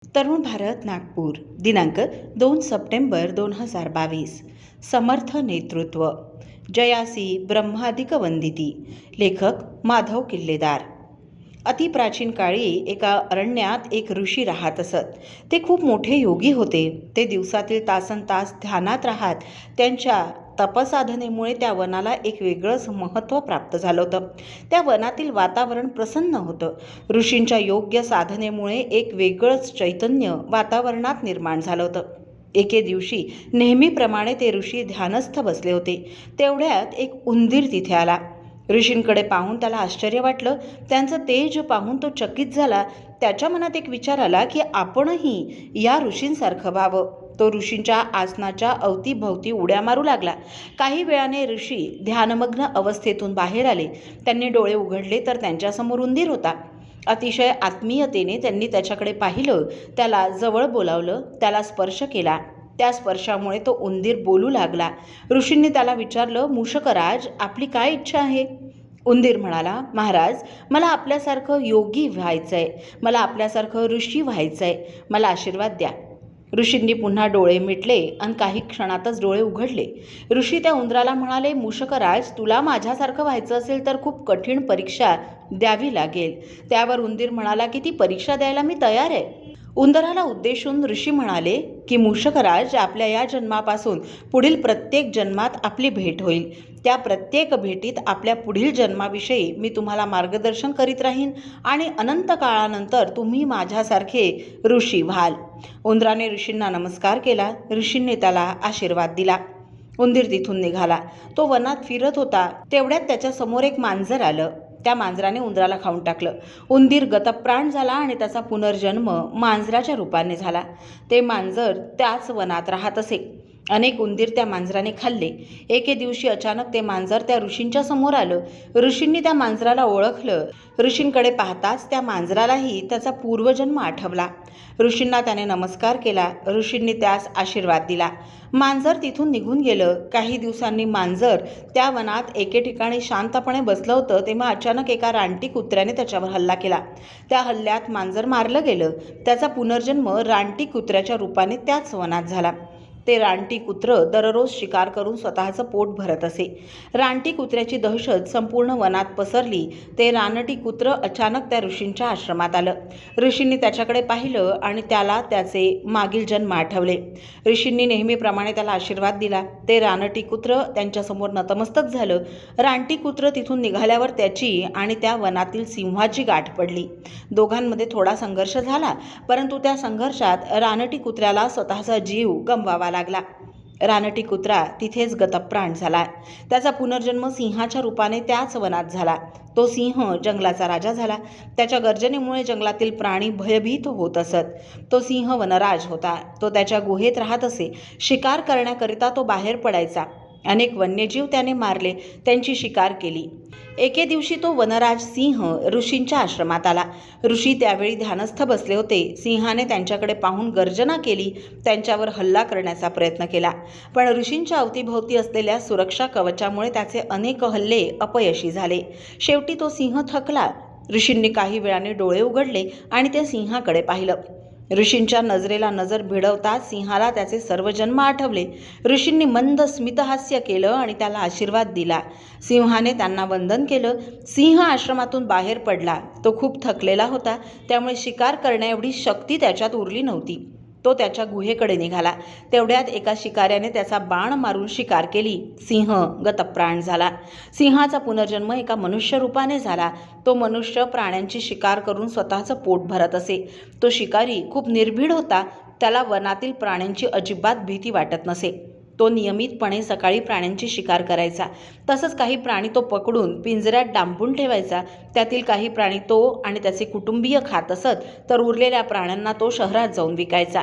तरुण भारत नागपूर दिनांक 2 सप्टेंबर 2022 समर्थ नेतृत्व जयासी ब्रह्मादिक वंदिती लेखक माधव किल्लेदार। अतिप्राचीन काळी एका अरण्यात एक ऋषी राहत असत। ते खूप मोठे योगी होते। ते दिवसातील तासनतास ध्यानात राहत त्यांच्या तपसाधनेमुळे त्या वनाला एक वेगळंच महत्त्व प्राप्त झालं होतं। त्या वनातील वातावरण प्रसन्न होतं। ऋषींच्या योग्य साधनेमुळे एक वेगळंच चैतन्य वातावरणात निर्माण झालं होतं। एके दिवशी नेहमीप्रमाणे ते ऋषी ध्यानस्थ बसले होते। तेवढ्यात एक उंदीर तिथे आला। ऋषींकडे पाहून त्याला आश्चर्य वाटलं। त्यांचं तेज पाहून तो चकित झाला। त्याच्या मनात एक विचार आला की आपणही या ऋषींसारखं व्हावं। तो ऋषींच्या आसनाच्या अवतीभवती उड्या मारू लागला। काही वेळाने ऋषी ध्यानमग्न अवस्थेतून बाहेर आले। त्यांनी डोळे उघडले तर त्यांच्यासमोर उंदीर होता। अतिशय आत्मीयतेने त्यांनी त्याच्याकडे पाहिलं, त्याला जवळ बोलावलं, त्याला स्पर्श केला। त्या स्पर्शामुळे तो उंदीर बोलू लागला। ऋषींनी त्याला विचारलं, मूषकराज, आपली काय इच्छा आहे? उंदीर म्हणाला, महाराज, मला आपल्यासारखं योगी व्हायचंय, मला आपल्यासारखं ऋषी व्हायचंय, मला आशीर्वाद द्या। ऋषींनी पुन्हा डोळे मिटले आणि काही क्षणातच डोळे उघडले। ऋषी त्या उंदराला म्हणाले, मूषकराज, तुला माझ्यासारखं व्हायचं असेल तर खूप कठीण परीक्षा द्यावी लागेल। त्यावर उंदीर म्हणाला की ती परीक्षा द्यायला मी तयार आहे। उंदराला उद्देशून ऋषी म्हणाले की मूषकराज, आपल्या या जन्मापासून पुढील प्रत्येक जन्मात आपली भेट होईल। त्या प्रत्येक भेटीत आपल्या पुढील जन्माविषयी मी तुम्हाला मार्गदर्शन करीत राहीन आणि अनंत काळानंतर तुम्ही माझ्यासारखे ऋषी व्हाल। उंदराने ऋषींना नमस्कार केला। ऋषींनी त्याला आशीर्वाद दिला। उंदीर तिथून निघाला। तो वनात फिरत होता। तेवढ्यात त्याच्या समोर एक मांजर आलं। त्या मांजराने उंदराला खाऊन टाकलं। उंदीर गतप्राण झाला आणि त्याचा पुनर्जन्म मांजराच्या रूपाने झाला। ते मांजर त्याच वनात राहत असे। अनेक उंदीर त्या मांजराने खाल्ले। एके दिवशी अचानक ते मांजर त्या ऋषींच्या समोर आलं। ऋषींनी त्या मांजराला ओळखलं। ऋषींकडे पाहताच त्या मांजरालाही त्याचा पूर्वजन्म आठवला। ऋषींना त्याने नमस्कार केला। ऋषींनी त्यास आशीर्वाद दिला। मांजर तिथून निघून गेलं। काही दिवसांनी मांजर त्या वनात एके ठिकाणी शांतपणे बसलं होतं, तेव्हा अचानक एका रानटी कुत्र्याने त्याच्यावर हल्ला केला। त्या हल्ल्यात मांजर मारलं गेलं। त्याचा पुनर्जन्म रानटी कुत्र्याच्या रूपाने त्याच वनात झाला। ते रानटी कुत्र दररोज शिकार करून स्वतःचं पोट भरत असे। रानटी कुत्र्याची दहशत संपूर्ण वनात पसरली। ते रानटी कुत्र अचानक त्या ऋषींच्या आश्रमात आलं। ऋषींनी त्याच्याकडे पाहिलं आणि त्याला त्याचे मागील जन्म आठवले। ऋषींनी नेहमीप्रमाणे त्याला आशीर्वाद दिला। ते रानटी कुत्र त्यांच्यासमोर नतमस्तक झालं। रानटी कुत्र तिथून निघाल्यावर त्याची आणि त्या वनातील सिंहाची गाठ पडली। दोघांमध्ये थोडा संघर्ष झाला, परंतु त्या संघर्षात रानटी कुत्र्याला स्वतःचा जीव गमवावा लागला। रानटी कुत्रा तिथेच गतप्राण झाला। त्याचा पुनर्जन्म सिंहाच्या रूपाने त्याच वनात झाला। तो सिंह जंगलाचा राजा झाला। त्याच्या गर्जनेमुळे जंगलातील प्राणी भयभीत होत असत। तो सिंह वनराज होता। तो त्याच्या गुहेत राहत असे। शिकार करण्याकरिता तो बाहेर पडायचा। अनेक वन्यजीव त्याने मारले, त्यांची शिकार केली। एके दिवशी तो वनराज सिंह ऋषींच्या आश्रमात आला। ऋषी त्यावेळी ध्यानस्थ बसले होते। सिंहाने त्यांच्याकडे पाहून गर्जना केली, त्यांच्यावर हल्ला करण्याचा प्रयत्न केला, पण ऋषींच्या अवतीभोवती असलेल्या सुरक्षा कवचामुळे त्याचे अनेक हल्ले अपयशी झाले। शेवटी तो सिंह थकला। ऋषींनी काही वेळाने डोळे उघडले आणि त्या सिंहाकडे पाहिलं। ऋषींच्या नजरेला नजर भिडवताच सिंहाला त्याचे सर्व जन्म आठवले। ऋषींनी मंद स्मितहास्य केलं आणि त्याला आशीर्वाद दिला। सिंहाने त्यांना वंदन केलं। सिंह आश्रमातून बाहेर पडला। तो खूप थकलेला होता, त्यामुळे शिकार करण्याएवढी शक्ती त्याच्यात उरली नव्हती। तो त्याच्या गुहेकडे निघाला। तेवढ्यात एका शिकाऱ्याने त्याचा बाण मारून शिकार केली। सिंह गतप्राण झाला। सिंहाचा पुनर्जन्म एका मनुष्य रूपाने झाला। तो मनुष्य प्राण्यांची शिकार करून स्वतःचं पोट भरत असे। तो शिकारी खूप निर्भीड होता। त्याला वनातील प्राण्यांची अजिबात भीती वाटत नसे। तो नियमितपणे सकाळी प्राण्यांची शिकार करायचा। तसंच काही प्राणी तो पकडून पिंजऱ्यात डांबून ठेवायचा। त्यातील काही प्राणी तो आणि त्याचे कुटुंबीय खात असत, तर उरलेल्या प्राण्यांना तो शहरात जाऊन विकायचा।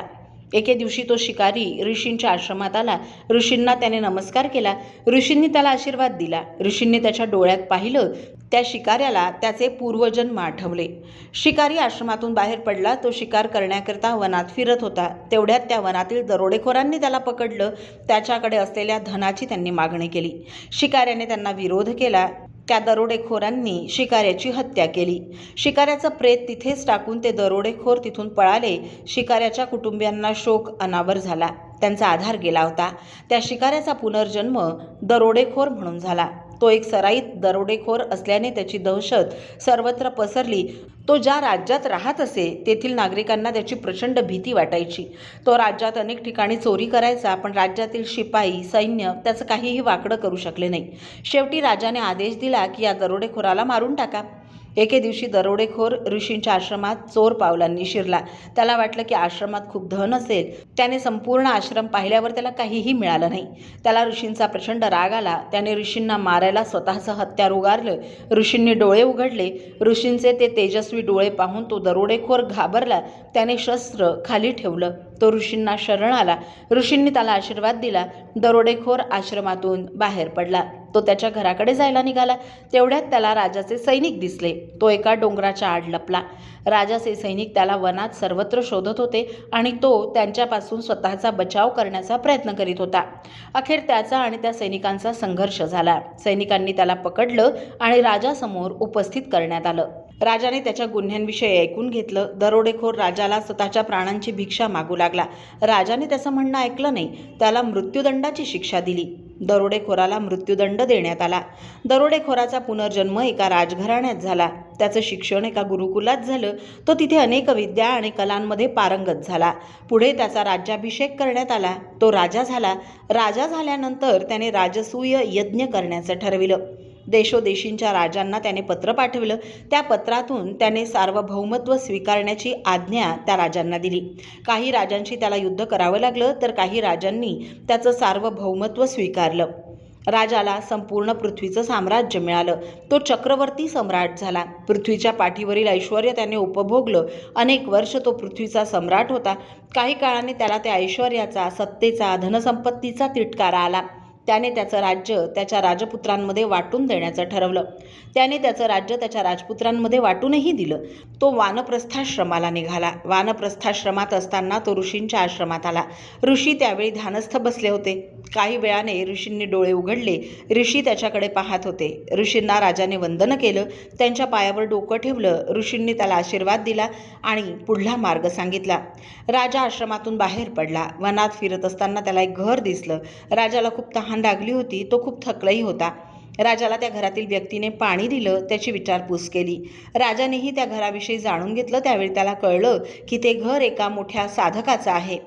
एके दिवशी तो शिकारी ऋषींच्या आश्रमात आला। ऋषींना त्याने नमस्कार केला। ऋषींनी त्याला आशीर्वाद दिला। ऋषींनी त्याच्या डोळ्यात पाहिलं। त्या शिकाऱ्याला त्याचे पूर्वजन्म आठवले। शिकारी आश्रमातून बाहेर पडला। तो शिकार करण्याकरिता वनात फिरत होता। तेवढ्यात त्या वनातील दरोडेखोरांनी त्याला पकडलं। त्याच्याकडे असलेल्या धनाची त्यांनी मागणी केली। शिकाऱ्याने त्यांना विरोध केला। त्या दरोडेखोरांनी शिकाऱ्याची हत्या केली. शिकाऱ्याचं प्रेत तिथेच टाकून ते दरोडेखोर तिथून पळाले. शिकाऱ्याच्या कुटुंबियांना शोक अनावर झाला. त्यांचा आधार गेला होता. त्या शिकाऱ्याचा पुनर्जन्म दरोडेखोर म्हणून झाला. तो एक सराईत दरोडेखोर असल्याने त्याची दहशत सर्वत्र पसरली. तो ज्या राज्यात राहत असे तेथील नागरिकांना त्याची प्रचंड भीती वाटायची. तो राज्यात अनेक ठिकाणी चोरी करायचा, पण राज्यातील शिपाई सैन्य त्याचं काहीही वाकडं करू शकले नाही. शेवटी राजाने आदेश दिला की या दरोडेखोराला मारून टाका. एके दिवशी दरोडेखोर ऋषींच्या आश्रमात चोर पावलांनी शिरला. त्याला वाटलं की आश्रमात खूप धन असेल. त्याने संपूर्ण आश्रम पाहिल्यावर त्याला काहीही मिळालं नाही. त्याला ऋषींचा प्रचंड राग आला. त्याने ऋषींना मारायला स्वतःचं हत्यार उगारलं. ऋषींनी डोळे उघडले. ऋषींचे ते तेजस्वी डोळे पाहून तो दरोडेखोर घाबरला. त्याने शस्त्र खाली ठेवलं. तो ऋषींना शरण आला. ऋषींनी त्याला आशीर्वाद दिला. दरोडेखोर आश्रमातून बाहेर पडला. तो त्याच्या घराकडे जायला निघाला. तेवढ्यात त्याला राजाचे सैनिक दिसले. तो एका डोंगराच्या आड लपला. राजाचे सैनिक त्याला वनात सर्वत्र शोधत होते आणि तो त्यांच्यापासून स्वतःचा बचाव करण्याचा प्रयत्न करीत होता. अखेर त्याचा आणि त्या सैनिकांचा संघर्ष झाला. सैनिकांनी त्याला पकडलं आणि राजासमोर उपस्थित करण्यात आलं. राजाने त्याच्या गुन्ह्यांविषयी ऐकून घेतलं. दरोडेखोर राजाला स्वतःच्या प्राणांची भिक्षा मागू लागला. राजाने त्याचं म्हणणं ऐकलं नाही. त्याला मृत्यूदंडाची शिक्षा दिली. दरोडेखोराला मृत्यूदंड देण्यात आला. दरोडेखोराचा पुनर्जन्म एका राजघराण्यात झाला. त्याचं शिक्षण एका गुरुकुलात झालं. तो तिथे अनेक विद्या आणि कलांमध्ये पारंगत झाला. पुढे त्याचा राज्याभिषेक करण्यात आला. तो राजा झाला. राजा झाल्यानंतर त्याने राजसूय यज्ञ करण्याचं ठरविलं. देशोदेशींच्या राजांना त्याने पत्र पाठविलं. त्या पत्रातून त्याने सार्वभौमत्व स्वीकारण्याची आज्ञा त्या राजांना दिली. काही राजांशी त्याला युद्ध करावं लागलं, तर काही राजांनी त्याचं सार्वभौमत्व स्वीकारलं. राजाला संपूर्ण पृथ्वीचं साम्राज्य मिळालं. तो चक्रवर्ती सम्राट झाला. पृथ्वीच्या पाठीवरील ऐश्वर्य त्याने उपभोगलं. अनेक वर्ष तो पृथ्वीचा सम्राट होता. काही काळाने त्याला त्या ऐश्वर्याचा, सत्तेचा, धनसंपत्तीचा तिटकारा आला. त्याने त्याचं राज्य त्याच्या राजपुत्रांमध्ये वाटून देण्याचं ठरवलं. त्याने त्याचं राज्य त्याच्या राजपुत्रांमध्ये वाटूनही दिलं. तो वानप्रस्थाश्रमाला निघाला. वानप्रस्थाश्रमात असताना तो ऋषींच्या आश्रमात आला. ऋषी त्यावेळी ध्यानस्थ बसले होते. काही वेळाने ऋषींनी डोळे उघडले. ऋषी त्याच्याकडे पाहत होते. ऋषींना राजाने वंदन केलं. त्यांच्या पायावर डोकं ठेवलं. ऋषींनी त्याला आशीर्वाद दिला आणि पुढला मार्ग सांगितला. राजा आश्रमातून बाहेर पडला. वनात फिरत असताना त्याला एक घर दिसलं. राजाला खूप तहान लागली होती. तो खूप थकलाही होता. राजाला त्या घरातील व्यक्तीने पाणी दिलं. त्याची विचारपूस केली. राजानेही त्या घराविषयी जाणून घेतलं. त्यावेळी त्याला कळलं की ते घर एका मोठ्या साधकाचं आहे.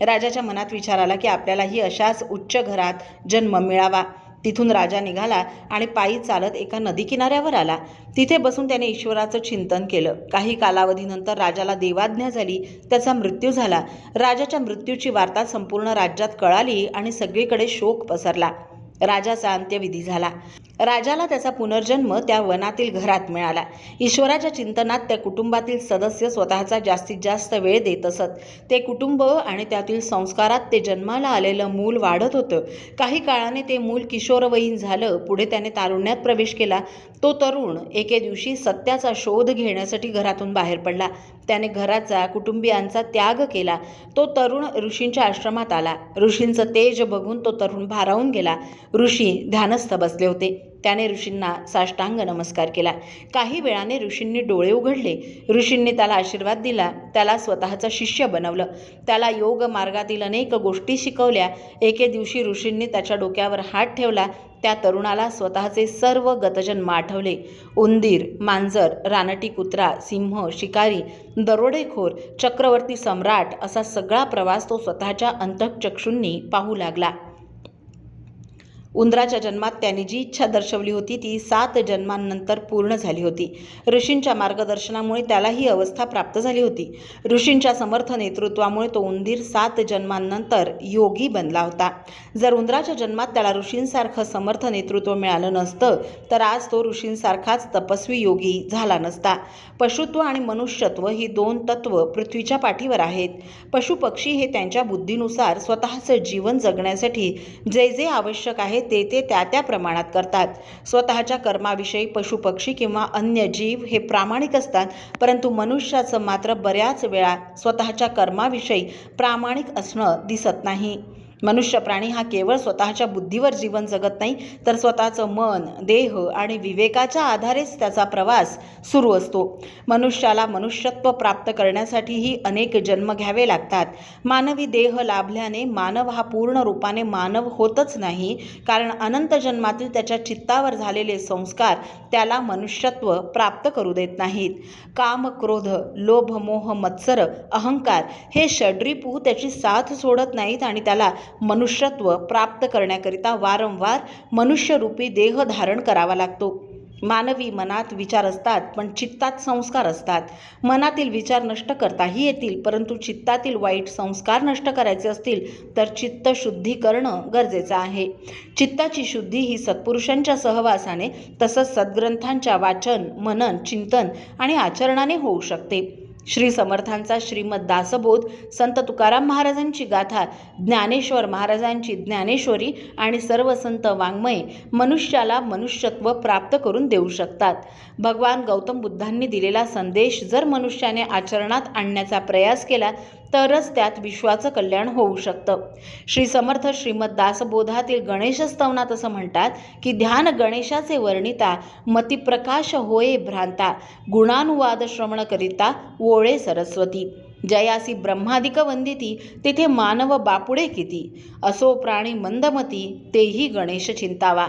राजाच्या मनात विचार आला की आपल्यालाही अशाच उच्च घरात जन्म मिळावा. तिथून राजा निघाला आणि पायी चालत एका नदी किनाऱ्यावर आला. तिथे बसून त्याने ईश्वराचं चिंतन केलं. काही कालावधीनंतर राजाला देवाज्ञा झाली. त्याचा मृत्यू झाला. राजाच्या मृत्यूची वार्ता संपूर्ण राज्यात कळाली आणि सगळीकडे शोक पसरला. राजाचा अंत्यविधी झाला. राजाला त्याचा पुनर्जन्म त्या वनातील घरात मिळाला. ईश्वराच्या चिंतनात त्या कुटुंबातील सदस्य स्वतःचा जास्तीत जास्त वेळ देत असत. ते कुटुंब आणि त्यातील संस्कारात ते जन्माला आलेलं मूल वाढत होतं. काही काळाने ते मूल किशोरवयीन झालं. पुढे त्याने तारुण्यात प्रवेश केला. तो तरुण एके दिवशी सत्याचा शोध घेण्यासाठी घरातून बाहेर पडला. त्याने घराचा, कुटुंबियांचा त्याग केला. तो तरुण ऋषींच्या आश्रमात आला. ऋषींचं तेज बघून तो तरुण भारावून गेला. ऋषी ध्यानस्थ बसले होते. त्याने ऋषींना साष्टांग नमस्कार केला. काही वेळाने ऋषींनी डोळे उघडले. ऋषींनी त्याला आशीर्वाद दिला. त्याला स्वतःचा शिष्य बनवलं. त्याला योग मार्गातील अनेक गोष्टी शिकवल्या. एके दिवशी ऋषींनी त्याच्या डोक्यावर हात ठेवला. त्या तरुणाला स्वतःचे सर्व गतजन्म आठवले. उंदीर, मांजर, रानटी कुत्रा, सिंह, शिकारी, दरोडेखोर, चक्रवर्ती सम्राट असा सगळा प्रवास तो स्वतःच्या अंतःचक्षूंनी पाहू लागला. उंदराच्या जन्मात त्याने जी इच्छा दर्शवली होती ती 7 जन्मांनंतर पूर्ण झाली होती. ऋषींच्या मार्गदर्शनामुळे त्याला ही अवस्था प्राप्त झाली होती. ऋषींच्या समर्थ नेतृत्वामुळे तो उंदीर 7 जन्मांनंतर योगी बनला होता. जर उंदराच्या जन्मात त्याला ऋषींसारखं समर्थ नेतृत्व मिळालं नसतं तर आज तो ऋषींसारखाच तपस्वी योगी झाला नसता. पशुत्व आणि मनुष्यत्व ही 2 तत्व पृथ्वीच्या पाठीवर आहेत. पशुपक्षी हे त्यांच्या बुद्धीनुसार स्वतःचं जीवन जगण्यासाठी जे जे आवश्यक आहे ते ते त्या प्रमाणात करतात. स्वतःच्या कर्माविषयी पशुपक्षी किंवा अन्य जीव हे प्रामाणिक असतात, परंतु मनुष्याचं मात्र बऱ्याच वेळा स्वतःच्या कर्माविषयी प्रामाणिक असणं दिसत नाही. मनुष्य प्राणी हा केवळ स्वतःच्या बुद्धीवर जीवन जगत नाही, तर स्वतःचं मन, देह आणि विवेकाच्या आधारेच त्याचा प्रवास सुरू असतो. मनुष्याला मनुष्यत्व प्राप्त करण्यासाठीही अनेक जन्म घ्यावे लागतात. मानवी देह लाभल्याने मानव हा पूर्ण रूपाने मानव होतच नाही, कारण अनंत जन्मातील त्याच्या चित्तावर झालेले संस्कार त्याला मनुष्यत्व प्राप्त करू देत नाहीत. काम, क्रोध, लोभ, मोह, मत्सर, अहंकार हे षड्रिपू त्याची साथ सोडत नाहीत आणि त्याला मनुष्यत्व प्राप्त करण्याकरिता वारंवार मनुष्यरूपी देह धारण करावा लागतो. मानवी मनात विचार असतात, पण चित्तात संस्कार असतात. मनातील विचार नष्ट करताही येतील, परंतु चित्तातील वाईट संस्कार नष्ट करायचे असतील तर चित्त शुद्धी करणं गरजेचं आहे. चित्ताची शुद्धी ही सत्पुरुषांच्या सहवासाने, तसंच सद्ग्रंथांच्या वाचन, मनन, चिंतन आणि आचरणाने होऊ शकते. श्री समर्थांचा श्रीमद दासबोध, संत तुकाराम महाराजांची गाथा, ज्ञानेश्वर महाराजांची ज्ञानेश्वरी आणि सर्व संत वाङ्मय मनुष्याला मनुष्यत्व प्राप्त करून देऊ शकतात. भगवान गौतम बुद्धांनी दिलेला संदेश जर मनुष्याने आचरणात आणण्याचा प्रयास केला तरच त्यात विश्वाचं कल्याण होऊ शकतं. श्री समर्थ श्रीमद दासबोधातील गणेश स्तवनात असं म्हणतात की ध्यान गणेशाचे वर्णिता, मतिप्रकाश होये भ्रांता, गुणानुवाद श्रवण करिता वोळे सरस्वती. जयासी ब्रह्मादिक वंदिती, तेथे मानव बापुडे किती, असो प्राणी मंदमती, तेही गणेश चिंतावा.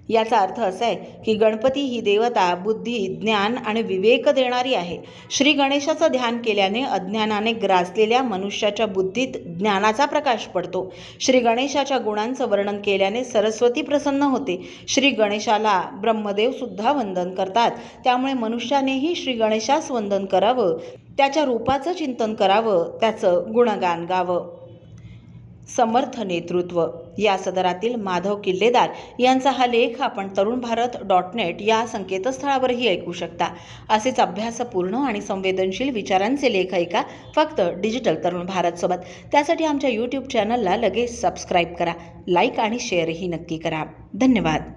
याचा अर्थ असा आहे की गणपती ही देवता बुद्धी, ज्ञान आणि विवेक देणारी आहे. श्री गणेशाचं ध्यान केल्याने अज्ञानाने ग्रासलेल्या मनुष्याच्या बुद्धीत ज्ञानाचा प्रकाश पडतो. श्री गणेशाच्या गुणांचं वर्णन केल्याने सरस्वती प्रसन्न होते. श्री गणेशाला ब्रह्मदेव सुद्धा वंदन करतात. त्यामुळे मनुष्यानेही श्री गणेशास वंदन करावं, त्याच्या रूपाचं चिंतन करावं, त्याचं गुणगान गावं. समर्थ नेतृत्व या सदरातील माधव किल्लेदार यांचा हा लेख आपण तरुणभारत.net या संकेतस्थळावरही ऐकू शकता. असेच अभ्यासपूर्ण आणि संवेदनशील विचारांचे लेख ऐका फक्त डिजिटल तरुण भारतसोबत. त्यासाठी आमच्या YouTube चॅनलला लगेच सबस्क्राईब करा, लाईक आणि शेअरही नक्की करा. धन्यवाद.